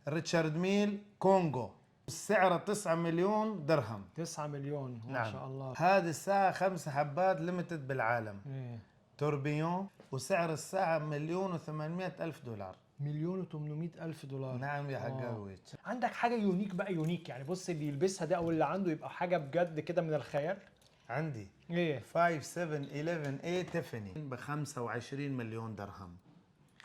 ريتشارد ميل كونغو، سعره 9 مليون درهم. 9 مليون ما نعم. شاء الله. هذه الساعة 5 حبات ليمتد بالعالم. ايه توربيون، وسعر الساعة 1,800,000 دولار. 1,800,000 دولار. نعم يا حقاويت. عندك حاجة يونيك بقى، يونيك يعني، بص اللي يلبسها ده او اللي عنده يبقى حاجة بجد كده من الخيال. عندي ايه 5711 A تيفاني ب 25 مليون درهم.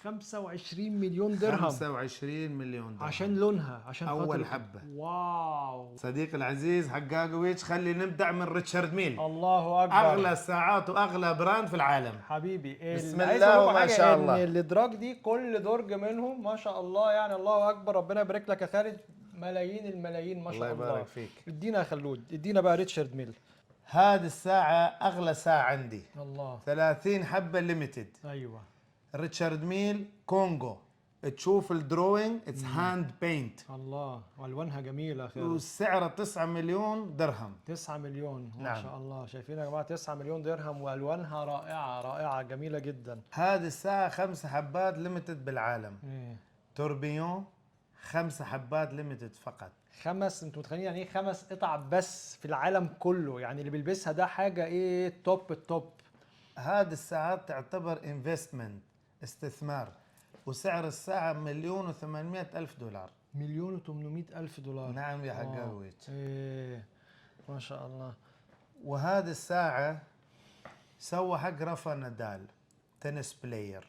25 مليون درهم 25 مليون درهم عشان لونها، عشان أول خاطر حبة. واو. صديقي العزيز حقاقويتش، خلي نبدأ من ريتشارد ميل. الله اكبر. أغلى الساعات وأغلى براند في العالم. حبيبي بسم اللي عايز الله اقول لكم وما حاجه شاء ان الله. الادراج دي كل درج منهم ما شاء الله يعني الله اكبر، ربنا يبارك لك يا خالد، ملايين الملايين ما شاء الله الله. يبارك فيك. ادينا يا خلود، ادينا بقى ريتشارد ميل. هذه الساعة أغلى ساعة عندي، الله. 30 حبة ليميتد. ايوه ريتشارد ميل كونغو. تشوف الدروينج اتس هاند بينت، الله، والوانها جميله يا خالد. وسعره 9 مليون درهم. 9 مليون ما نعم. شاء الله، شايفين يا جماعه 9 مليون درهم والوانها رائعه رائعه جميله جدا. هذه الساعة 5 حبات ليميتد بالعالم. ايه توربيون 5 حبات ليميتد فقط. انتوا متخيلين يعني ايه 5 قطع بس في العالم كله؟ يعني اللي بيلبسها ده حاجه ايه، توب التوب. هذه الساعات تعتبر انفستمنت، استثمار، وسعر الساعة 1,800,000 دولار. 1,800,000 دولار. نعم يا حقاويت. ايه ما شاء الله. وهذه الساعة سوى حق رافا نادال، تنس بلاير.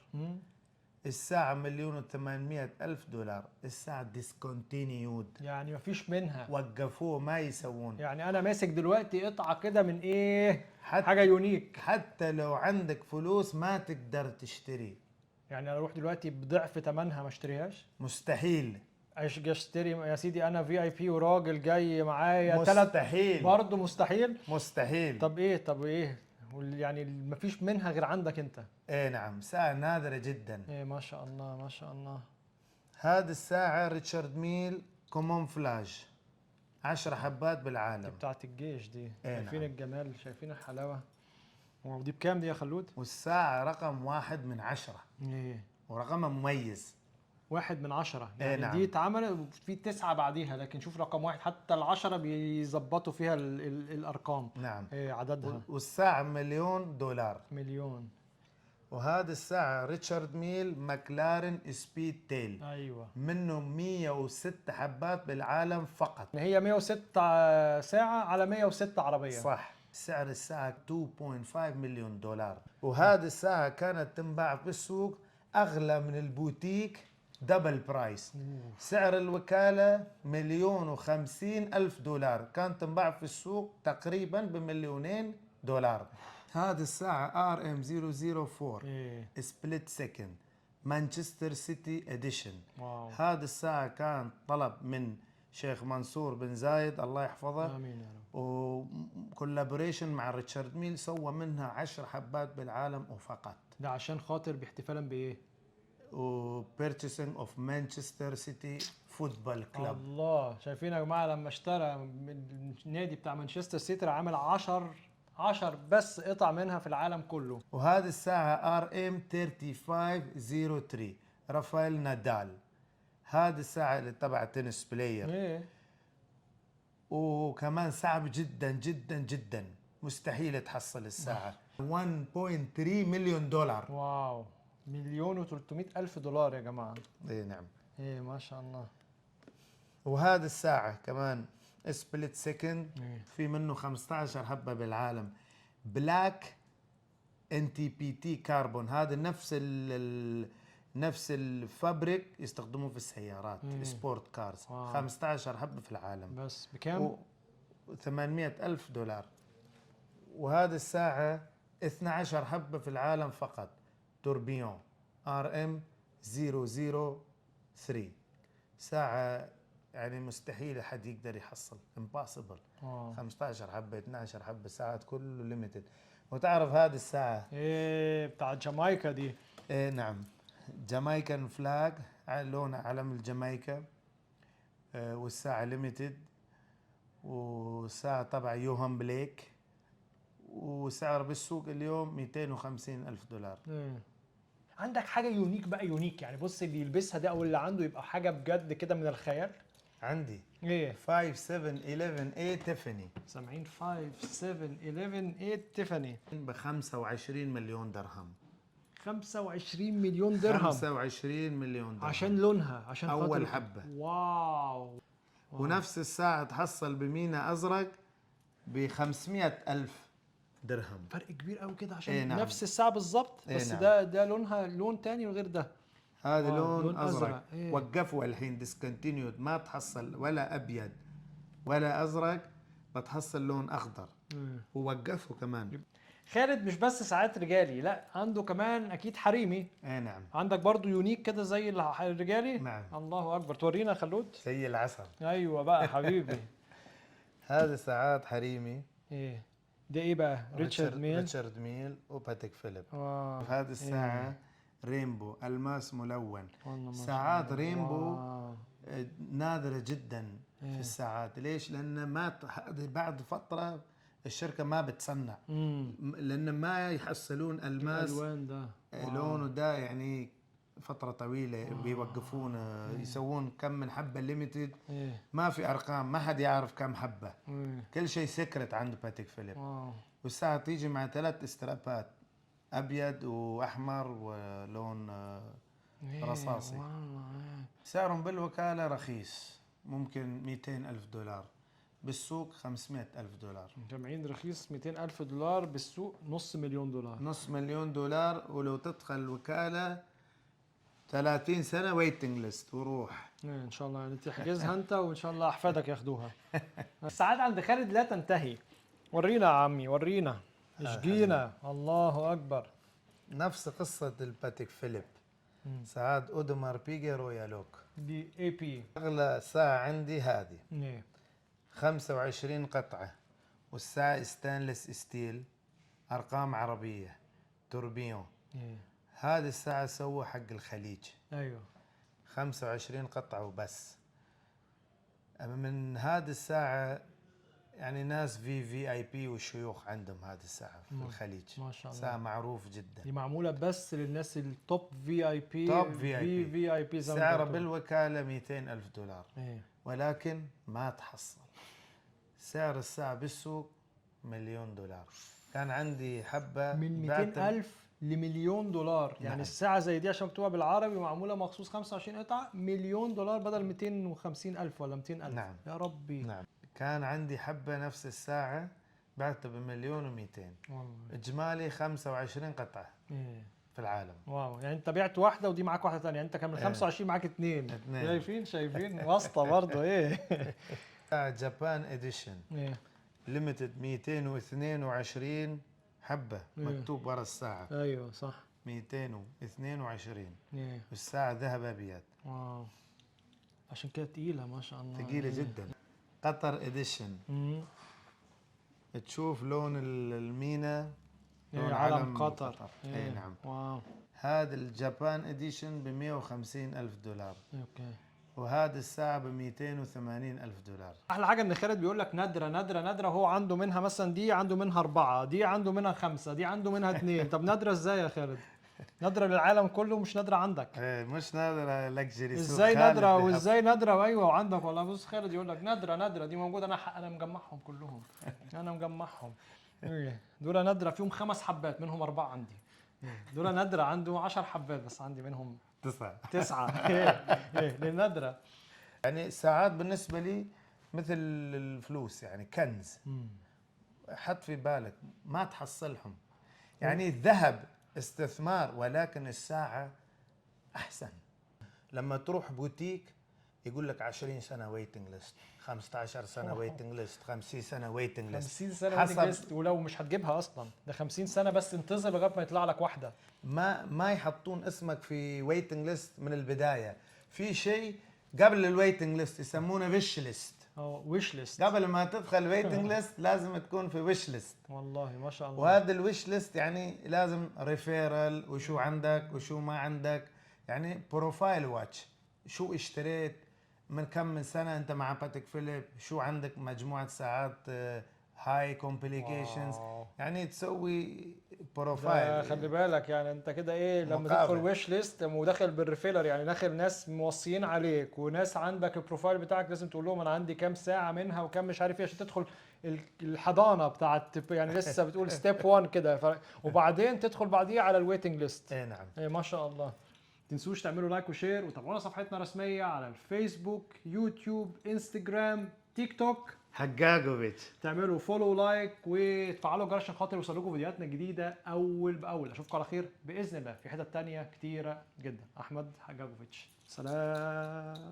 الساعة 1,800,000 دولار. الساعة ديسكونتينيود، يعني مفيش منها، وقفوه ما يسوون. يعني انا ماسك دلوقتي قطعه كده من ايه، حتى حاجه يونيك. حتى لو عندك فلوس ما تقدر تشتري. يعني انا اروح دلوقتي بضعف ثمنها ما اشتريهاش؟ مستحيل. اشتري يا سيدي، انا في اي بي وراجل جاي معايا مستحيل. برضه مستحيل. مستحيل. طب ايه يعني مفيش منها غير عندك انت؟ ايه نعم، ساعة نادرة جدا. ايه ما شاء الله ما شاء الله. هذه الساعة ريتشارد ميل كومونفلاج، 10 حبات بالعالم. دي بتاعت الجيش دي. إيه شايفين نعم. الجمال، شايفين الحلاوة. ودي بكام دي يا خلود؟ والساعة رقم 1 من 10، ايه ورقمها مميز. 1 من 10 إيه يعني. نعم. دي اتعملت في 9 بعديها، لكن شوف رقم 1 حتى ال10 بيظبطوا فيها الارقام. نعم. ايه عددها؟ والساعة 1,000,000 دولار. مليون. وهذه الساعة ريتشارد ميل ماكلارين سبيد تيل، ايوه منه 106 حبات بالعالم فقط. هي 106 ساعة على 106 عربية. صح. سعر الساعة 2.5 مليون دولار. وهذه الساعة كانت تنباع في السوق أغلى من البوتيك، دبل برايس. سعر الوكالة 1,050,000 دولار، كانت تنباع في السوق تقريبا ب2,000,000 دولار. هذه الساعة RM004 ايه سبليت سكند مانشستر سيتي اديشن. واو. هذه الساعة كان طلب من شيخ منصور بن زايد الله يحفظه، امين يا رب. وكولابوريشن مع ريتشارد ميل، سوى منها 10 حبات بالعالم وفقط. ده عشان خاطر باحتفالا بايه؟ وبيرتشيسنج اوف مانشستر سيتي فوتبول كلاب. الله، شايفين يا جماعه لما اشترى من النادي بتاع مانشستر سيتي عامل 10 بس قطع منها في العالم كله. وهذه الساعة RM3503 رافائيل نادال. هذه الساعة اللي تبع تنس بلاير. ايه وكمان صعب جدا جدا جدا، مستحيل تحصل الساعة. 1.3 مليون دولار. واو. 1,300,000 دولار يا جماعه. اي نعم. ايه ما شاء الله. وهذه الساعة كمان سبليت سكند، إيه. في منه 15 حبة بالعالم. بلاك NTPT كاربون، هذا نفس الفابريك يستخدموه في السيارات سبورت كارز. 15 حبة في العالم. بس بكام؟ 800,000 دولار. وهذه الساعة 12 حبة في العالم فقط. توربيون RM003، ساعة يعني مستحيل أحد يقدر يحصل، impossible. 15 حبة 12 حبة ساعات كله ليميتد. وتعرف هذه الساعة ايه بتاع جامايكا دي. ايه نعم، جامايكان فلاج، لون علم الجامايكا. والساعة ليميتد، وساعة طبعا يوهان بليك، وسعر بالسوق اليوم 250,000 دولار. عندك حاجه يونيك بقى، يونيك يعني، بص اللي يلبسها ده او اللي عنده يبقى حاجه بجد كده من الخيال. عندي ايه 5711 تيفاني سامعين؟ 5 7 11 8 تيفاني ب 25 مليون درهم. 25 مليون درهم 25 مليون درهم عشان لونها، عشان أول خاطر حبة. واو. ونفس الساعة تحصل بمينا أزرق ب 500 ألف درهم. فرق كبير قوي كده عشان إيه نعم. نفس الساعه بالظبط، إيه بس نعم. ده لونها لون تاني غير ده. هذا لون لون أزرق. إيه؟ وقفوا الحين ديسكونتينيود، ما تحصل ولا أبيض ولا أزرق، بتحصل لون أخضر. ووقفوا كمان. خالد مش بس ساعات رجالي، لا عنده كمان اكيد حريمي. إيه نعم. عندك برضو يونيك كده زي الرجالي. نعم. الله اكبر، تورينا يا خلود. زي العسل. ايوه بقى حبيبي. هذه ساعات حريمي. ايه ده ايه بقى؟ ريتشارد ميل وباتيك فيليب. هذه الساعة رينبو ألماس ملون. ساعات رينبو نادرة جدا في الساعات. ليش؟ لأن ما بعد فترة الشركة ما بتصنع، لأن ما يحصلون ألماس الالوان ده لونه ده يعني فترة طويلة. بيوقفون يسوون كم من حبة ليميتد. ما في أرقام، ما حد يعرف كم حبة. كل شيء سكرت عند باتيك فيليب. والساعة تيجي مع 3 استرابات، أبيض وأحمر ولون رصاصي. سعرهم بالوكالة رخيص، ممكن 200 ألف دولار، بالسوق 500 ألف دولار. جمعين رخيص 200 ألف دولار، بالسوق نص مليون دولار. نص مليون دولار. ولو تدخل الوكالة 30 سنة ويتنج ليست وروح. ان شاء الله يعني تحجزها انت وان شاء الله احفادك ياخدوها. السعادة عند خالد لا تنتهي. ورينا يا عمي، ورينا، اشجينا. الله اكبر. نفس قصة الباتيك فيليب. ساعات اودمار بيجي رويالوك. دي اي بي. اغلى ساعة عندي هذه 25 قطعة، والساعة ستانلس ستيل، ارقام عربية، توربيون. هذه الساعة سووا حق الخليج. ايوه 25 قطعة وبس. من هذه الساعة يعني ناس في اي بي والشيوخ عندهم هذه الساعة في الخليج. ما شاء الله. ساعة معروف جدا. دي معمولة بس للناس التوب في اي بي. توب في اي بي. في اي بي. سعره بالوكالة 200 ألف دولار. ولكن ما تحصل. سعر الساعة بالسوق مليون دولار. كان عندي حبة من 200 ألف لمليون دولار. يعني الساعة زي دي عشان مكتوبة بالعربي ومعمولة مخصوص 25 قطعة، مليون دولار بدل 250 ألف ولا 200 ألف. نعم. يا ربي. نعم. كان عندي حبة نفس الساعة بعتها بمليون ومئتين. إجمالي 25 قطعة في العالم. واو. يعني أنت بعت واحدة ودي معاك واحدة تانية، أنت كان من 25 معاك اتنين. شايفين واسطة برضه. جابان إديشن ليميتد 222 حبة مكتوب ورا الساعة. أيوه صح 222. والساعة ذهب أبيض. واو. عشان كده تقيلة ما شاء الله. ثقيلة جدا. قطر إديشن. تشوف لون المينا، لون علم قطر. اي نعم. واو. هذا الجابان إديشن ب 150 ألف دولار. اوكي. وهذه الساعة ب 280 ألف دولار. أحلى حاجة إن خالد بيقول لك نادرة نادرة نادرة. هو عنده منها مثلا دي عنده منها 4، دي عنده منها 5، دي عنده منها 2. طب نادرة إزاي يا خالد؟ نادرة للعالم كله مش نادرة عندك. مش نادرة لكجري. ازاي نادرة وازاي نادرة وايوه وعندك والله. بص خالد يقول لك نادرة نادرة دي موجودة. انا مجمعهم كلهم. انا مجمعهم. دول نادرة فيهم 5 حبات، منهم 4 عندي. دول نادرة عنده 10 حبات بس عندي منهم 9. للنادرة. يعني الساعات بالنسبة لي مثل الفلوس، يعني كنز. حط في بالك ما تحصلهم. يعني الذهب استثمار، ولكن الساعة أحسن. لما تروح بوتيك يقول لك 20 سنة ويتنج ليست، 15 سنة ويتنج ليست، 50 سنة ويتنج ليست. 50 سنة ويتنج ليست، ولو مش هتجيبها أصلا ده 50 سنة بس انتظر لغاية ما يطلع لك واحدة. ما يحطون اسمك في ويتنج ليست من البداية. في شيء قبل الويتنج ليست يسمونه ويش ليست. ويش ليست. قبل ما تدخل ويتنج ليست لازم تكون في ويش ليست. والله ما شاء الله. وهذا الويش ليست يعني لازم ريفيرال، وشو عندك وشو ما عندك، يعني بروفايل واتش. شو اشتريت من كم من سنة انت مع باتيك فيليب، شو عندك مجموعة ساعات هاي كومبليكيشنز، واو. يعني تسوي ده بروفايل. خلي بالك يعني انت كده ايه لما مقابل. تدخل ويش ليست وداخل بالريفيلر، يعني داخل ناس موصيين عليك وناس عندك البروفايل بتاعك لازم تقول لهم انا عندي كام ساعه منها وكام مش عارف ايه عشان تدخل الحضانه بتاعت يعني لسه بتقول ستيب 1 كده وبعدين تدخل بعديه على الويتنج ليست. اي نعم. ايه ما شاء الله. تنسوش تعملوا لايك وشير وتابعونا صفحتنا الرسميه على الفيسبوك، يوتيوب، انستجرام، تيك توك. حقاقوفيتش. تعملوا فولو لايك وتفعلوا الجرس عشان خاطر يوصلكم فيديوهاتنا الجديده اول باول. اشوفكم على خير باذن الله في حتت تانية كتيره جدا. احمد حجاجوفيتش، سلام.